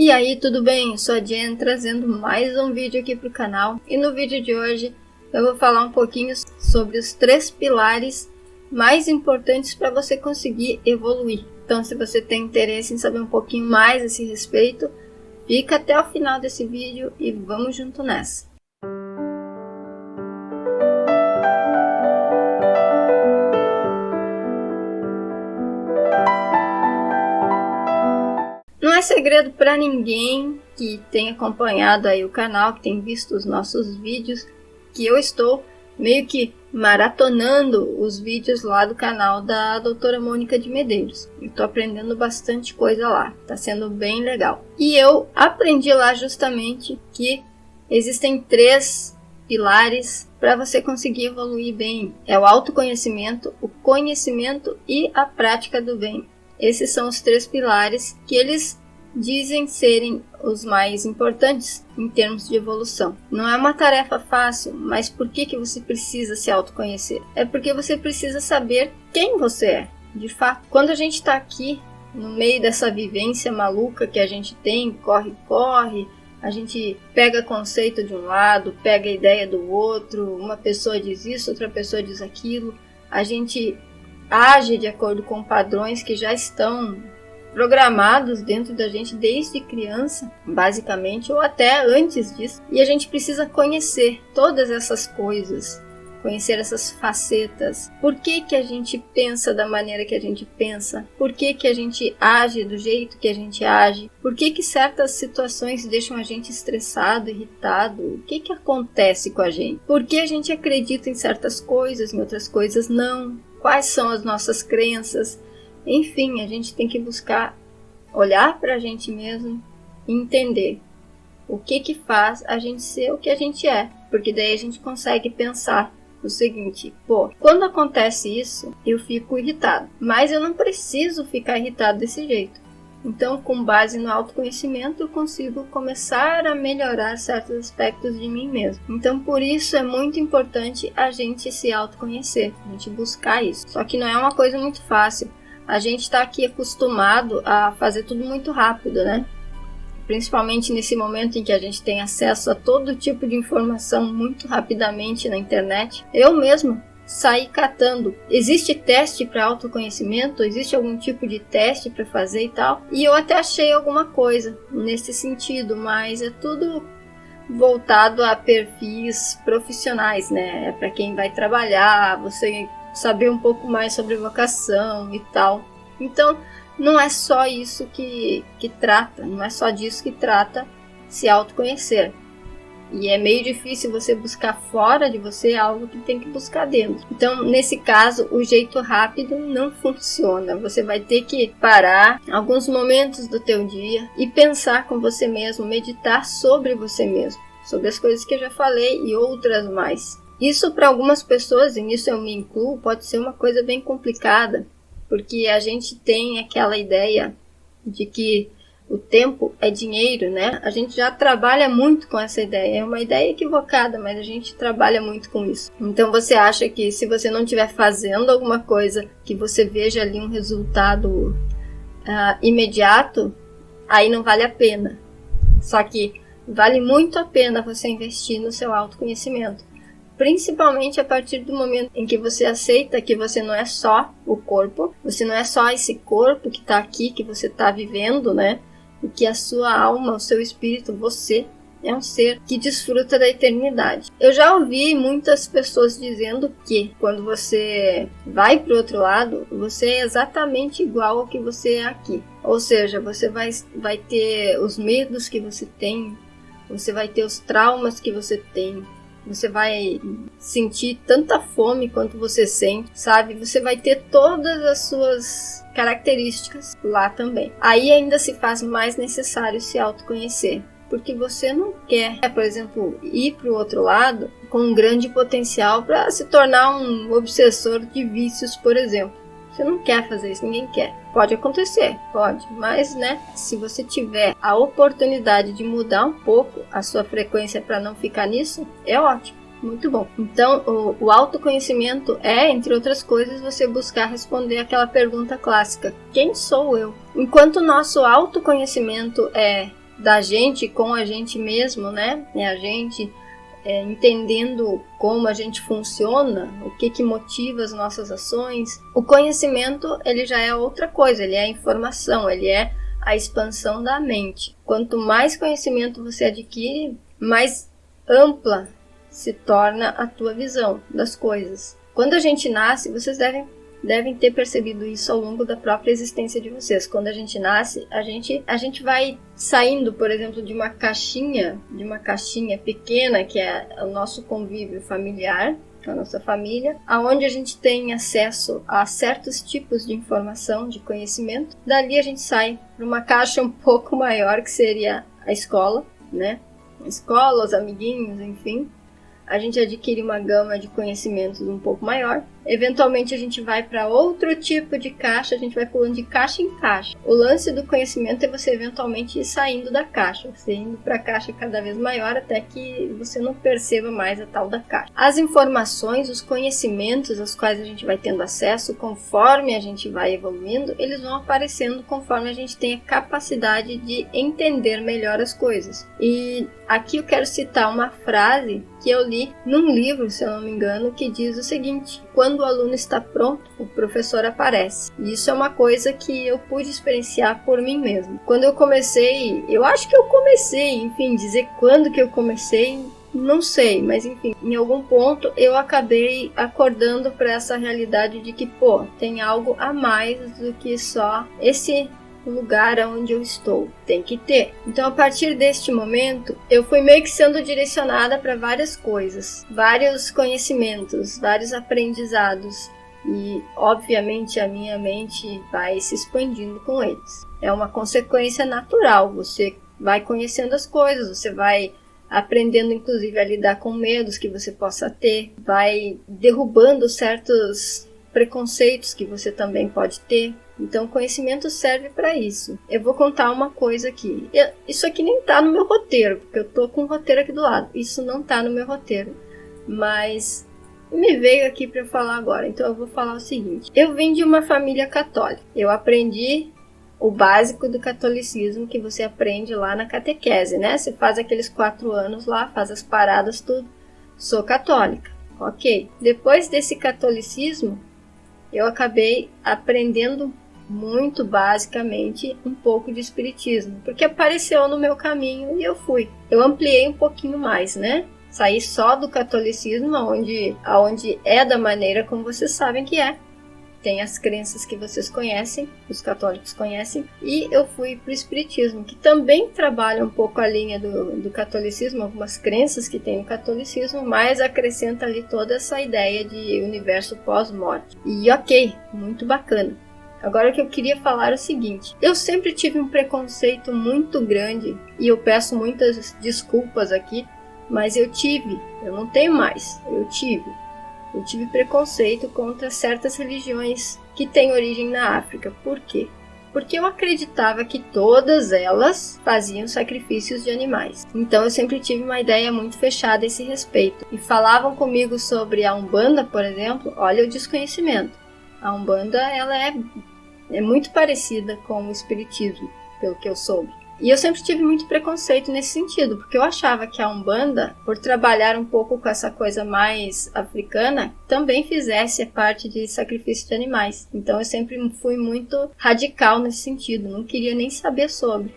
E aí, tudo bem? Eu sou a Jen, trazendo mais um vídeo aqui para o canal. E no vídeo de hoje eu vou falar um pouquinho sobre os 3 pilares mais importantes para você conseguir evoluir. Então, se você tem interesse em saber um pouquinho mais a esse respeito, fica até o final desse vídeo e vamos junto nessa. Não é segredo para ninguém que tem acompanhado aí o canal, que tem visto os nossos vídeos, que eu estou meio que maratonando os vídeos lá do canal da doutora Mônica de Medeiros. Eu estou aprendendo bastante coisa lá, está sendo bem legal. E eu aprendi lá justamente que existem 3 pilares para você conseguir evoluir bem. É o autoconhecimento, o conhecimento e a prática do bem. Esses são os 3 pilares que eles dizem serem os mais importantes em termos de evolução. Não é uma tarefa fácil, mas por que você precisa se autoconhecer? É porque você precisa saber quem você é, de fato. Quando a gente está aqui, no meio dessa vivência maluca que a gente tem, corre, a gente pega conceito de um lado, pega ideia do outro, uma pessoa diz isso, outra pessoa diz aquilo, a gente age de acordo com padrões que já estão programados dentro da gente desde criança, basicamente, ou até antes disso. E a gente precisa conhecer todas essas coisas, conhecer essas facetas. Por que a gente pensa da maneira que a gente pensa? Por que a gente age do jeito que a gente age? Por que certas situações deixam a gente estressado, irritado? O que acontece com a gente? Por que a gente acredita em certas coisas, em outras coisas não? Quais são as nossas crenças? Enfim, a gente tem que buscar olhar para a gente mesmo e entender o que faz a gente ser o que a gente é. Porque daí a gente consegue pensar o seguinte: quando acontece isso, eu fico irritado. Mas eu não preciso ficar irritado desse jeito. Então, com base no autoconhecimento, eu consigo começar a melhorar certos aspectos de mim mesmo. Então, por isso é muito importante a gente se autoconhecer, a gente buscar isso. Só que não é uma coisa muito fácil. A gente está aqui acostumado a fazer tudo muito rápido, né? Principalmente nesse momento em que a gente tem acesso a todo tipo de informação muito rapidamente na internet. Eu mesmo sair catando. Existe teste para autoconhecimento? Existe algum tipo de teste para fazer e tal? E eu até achei alguma coisa nesse sentido, mas é tudo voltado a perfis profissionais, né? É para quem vai trabalhar, você saber um pouco mais sobre vocação e tal. Então, não é só isso que trata, não é só disso que trata se autoconhecer. E é meio difícil você buscar fora de você algo que tem que buscar dentro. Então, nesse caso, o jeito rápido não funciona. Você vai ter que parar alguns momentos do teu dia e pensar com você mesmo, meditar sobre você mesmo, sobre as coisas que eu já falei e outras mais. Isso para algumas pessoas, e nisso eu me incluo, pode ser uma coisa bem complicada, porque a gente tem aquela ideia de que o tempo é dinheiro, né? A gente já trabalha muito com essa ideia. É uma ideia equivocada, mas a gente trabalha muito com isso. Então você acha que se você não estiver fazendo alguma coisa que você veja ali um resultado imediato, aí não vale a pena. Só que vale muito a pena você investir no seu autoconhecimento. Principalmente a partir do momento em que você aceita que você não é só o corpo, você não é só esse corpo que está aqui, que você está vivendo, né? E que a sua alma, o seu espírito, você é um ser que desfruta da eternidade. Eu já ouvi muitas pessoas dizendo que quando você vai para o outro lado, você é exatamente igual ao que você é aqui. Ou seja, você vai ter os medos que você tem, você vai ter os traumas que você tem, você vai sentir tanta fome quanto você sente, sabe? Você vai ter todas as suas características lá também. Aí ainda se faz mais necessário se autoconhecer, porque você não quer, por exemplo, ir para o outro lado com um grande potencial para se tornar um obsessor de vícios, por exemplo. Você não quer fazer isso, ninguém quer. Pode acontecer, pode, mas né, se você tiver a oportunidade de mudar um pouco a sua frequência para não ficar nisso, é ótimo. Muito bom. Então, o autoconhecimento é, entre outras coisas, você buscar responder aquela pergunta clássica: quem sou eu? Enquanto o nosso autoconhecimento é da gente com a gente mesmo, né? É a gente entendendo como a gente funciona, o que motiva as nossas ações. O conhecimento, ele já é outra coisa, ele é a informação, ele é a expansão da mente. Quanto mais conhecimento você adquire, mais ampla se torna a tua visão das coisas. Quando a gente nasce, vocês devem ter percebido isso ao longo da própria existência de vocês. Quando a gente nasce, a gente vai saindo, por exemplo, de uma caixinha pequena, que é o nosso convívio familiar, a nossa família, aonde a gente tem acesso a certos tipos de informação, de conhecimento. Dali a gente sai para uma caixa um pouco maior, que seria a escola, né? A escola, os amiguinhos, enfim. A gente adquire uma gama de conhecimentos um pouco maior. Eventualmente a gente vai para outro tipo de caixa, a gente vai pulando de caixa em caixa. O lance do conhecimento é você eventualmente ir saindo da caixa, você indo para a caixa cada vez maior até que você não perceba mais a tal da caixa. As informações, os conhecimentos aos quais a gente vai tendo acesso conforme a gente vai evoluindo, eles vão aparecendo conforme a gente tem a capacidade de entender melhor as coisas. E aqui eu quero citar uma frase que eu li num livro, se eu não me engano, que diz o seguinte: quando o aluno está pronto, o professor aparece. E isso é uma coisa que eu pude experienciar por mim mesmo. Quando eu comecei, eu acho que eu comecei, enfim, dizer quando que eu comecei, não sei, mas enfim, em algum ponto eu acabei acordando para essa realidade de que, tem algo a mais do que só esse lugar onde eu estou, tem que ter. Então, a partir deste momento, eu fui meio que sendo direcionada para várias coisas, vários conhecimentos, vários aprendizados, e obviamente a minha mente vai se expandindo com eles. É uma consequência natural, você vai conhecendo as coisas, você vai aprendendo inclusive a lidar com medos que você possa ter, vai derrubando certos preconceitos que você também pode ter. Então, o conhecimento serve para isso. Eu vou contar uma coisa aqui. Isso aqui nem tá no meu roteiro, porque eu tô com o roteiro aqui do lado. Isso não tá no meu roteiro, mas me veio aqui para falar agora. Então, eu vou falar o seguinte. Eu vim de uma família católica. Eu aprendi o básico do catolicismo que você aprende lá na catequese, né? Você faz aqueles 4 anos lá, faz as paradas, tudo. Sou católica, ok. Depois desse catolicismo, eu acabei aprendendo muito basicamente um pouco de espiritismo, porque apareceu no meu caminho e eu fui. Eu ampliei um pouquinho mais, né? Saí só do catolicismo, aonde é da maneira como vocês sabem que é. Tem as crenças que vocês conhecem, os católicos conhecem, e eu fui para o espiritismo, que também trabalha um pouco a linha do catolicismo, algumas crenças que tem no catolicismo, mas acrescenta ali toda essa ideia de universo pós-morte. E ok, muito bacana. Agora o que eu queria falar é o seguinte: eu sempre tive um preconceito muito grande, e eu peço muitas desculpas aqui, mas eu não tenho mais, eu tive preconceito contra certas religiões que têm origem na África. Por quê? Porque eu acreditava que todas elas faziam sacrifícios de animais. Então eu sempre tive uma ideia muito fechada a esse respeito. E falavam comigo sobre a Umbanda, por exemplo. Olha o desconhecimento. A Umbanda, ela é muito parecida com o espiritismo, pelo que eu soube. E eu sempre tive muito preconceito nesse sentido, porque eu achava que a Umbanda, por trabalhar um pouco com essa coisa mais africana, também fizesse parte de sacrifício de animais. Então eu sempre fui muito radical nesse sentido, não queria nem saber sobre.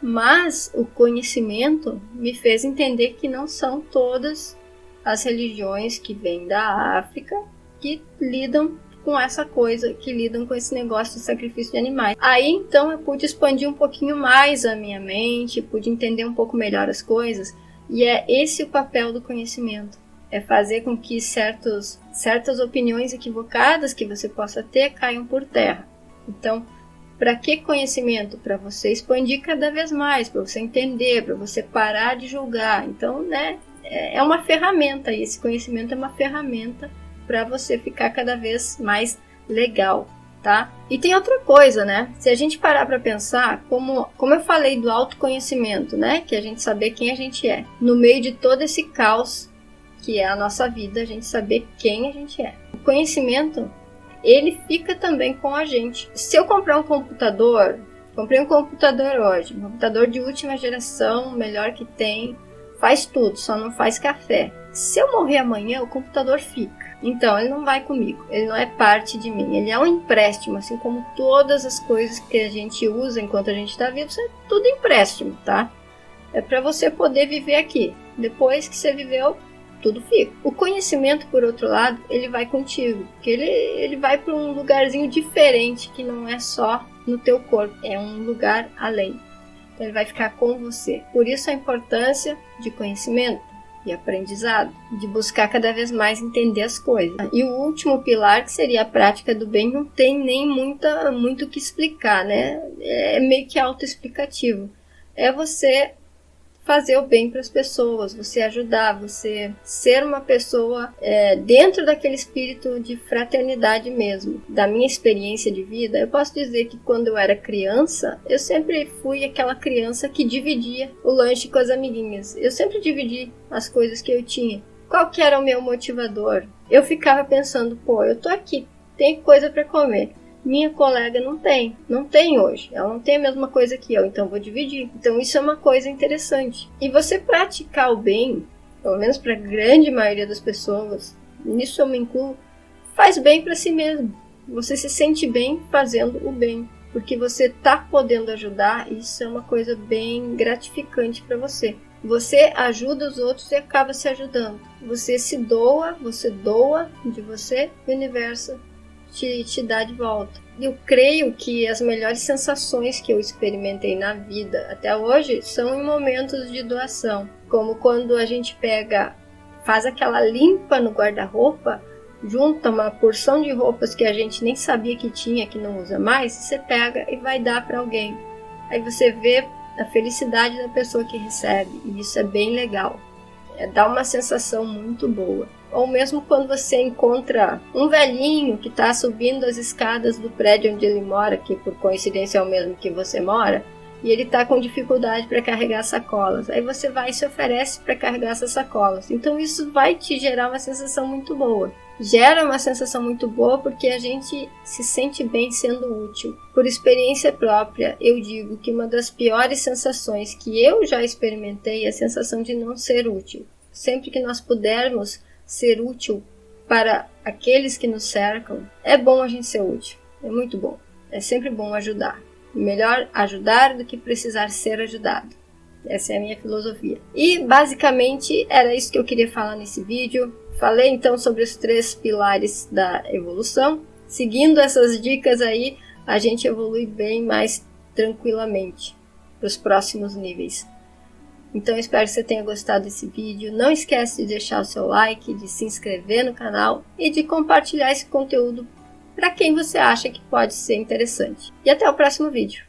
Mas o conhecimento me fez entender que não são todas as religiões que vêm da África que lidam com essa coisa, que lidam com esse negócio de sacrifício de animais. Aí então eu pude expandir um pouquinho mais a minha mente, pude entender um pouco melhor as coisas, e é esse o papel do conhecimento. É fazer com que certas opiniões equivocadas que você possa ter caiam por terra. Então, para que conhecimento? Para você expandir cada vez mais, para você entender, para você parar de julgar. Então, né, é uma ferramenta, e esse conhecimento é uma ferramenta para você ficar cada vez mais legal, tá? E tem outra coisa, né? Se a gente parar para pensar, como eu falei do autoconhecimento, né? Que é a gente saber quem a gente é. No meio de todo esse caos que é a nossa vida, a gente saber quem a gente é. O conhecimento, ele fica também com a gente. Se eu comprar um computador Comprei um computador hoje, um computador de última geração, o melhor que tem, faz tudo, só não faz café. Se eu morrer amanhã, o computador fica. Então, ele não vai comigo, ele não é parte de mim, ele é um empréstimo, assim como todas as coisas que a gente usa enquanto a gente está vivo, isso é tudo empréstimo, tá? É para você poder viver aqui. Depois que você viveu, tudo fica. O conhecimento, por outro lado, ele vai contigo, porque ele vai para um lugarzinho diferente, que não é só no teu corpo, é um lugar além. Então, ele vai ficar com você. Por isso a importância de conhecimento e aprendizado, de buscar cada vez mais entender as coisas. E o último pilar, que seria a prática do bem, não tem nem muito o que explicar, né? É meio que autoexplicativo. É você fazer o bem para as pessoas, você ajudar, você ser uma pessoa dentro daquele espírito de fraternidade mesmo. Da minha experiência de vida, eu posso dizer que quando eu era criança, eu sempre fui aquela criança que dividia o lanche com as amiguinhas. Eu sempre dividi as coisas que eu tinha. Qual que era o meu motivador? Eu ficava pensando, pô, eu tô aqui, tem coisa para comer. Minha colega não tem hoje, ela não tem a mesma coisa que eu, então vou dividir. Então isso é uma coisa interessante. E você praticar o bem, pelo menos para a grande maioria das pessoas, nisso eu me incluo, faz bem para si mesmo. Você se sente bem fazendo o bem, porque você está podendo ajudar, e isso é uma coisa bem gratificante para você. Você ajuda os outros e acaba se ajudando. Você se doa, você doa de você, o universo te dá de volta. Eu creio que as melhores sensações que eu experimentei na vida até hoje são em momentos de doação, como quando a gente faz aquela limpa no guarda-roupa, junta uma porção de roupas que a gente nem sabia que tinha, que não usa mais, você pega e vai dar para alguém. Aí você vê a felicidade da pessoa que recebe, e isso é bem legal. Dá uma sensação muito boa. Ou mesmo quando você encontra um velhinho que está subindo as escadas do prédio onde ele mora, que por coincidência é o mesmo que você mora, e ele está com dificuldade para carregar sacolas. Aí você vai e se oferece para carregar essas sacolas. Então isso vai te gerar uma sensação muito boa. Gera uma sensação muito boa porque a gente se sente bem sendo útil. Por experiência própria, eu digo que uma das piores sensações que eu já experimentei é a sensação de não ser útil. Sempre que nós pudermos ser útil para aqueles que nos cercam, é bom a gente ser útil. É muito bom. É sempre bom ajudar. Melhor ajudar do que precisar ser ajudado. Essa é a minha filosofia. E basicamente era isso que eu queria falar nesse vídeo. Falei então sobre os 3 pilares da evolução. Seguindo essas dicas aí, a gente evolui bem mais tranquilamente para os próximos níveis. Então eu espero que você tenha gostado desse vídeo. Não esquece de deixar o seu like, de se inscrever no canal e de compartilhar esse conteúdo para quem você acha que pode ser interessante. E até o próximo vídeo.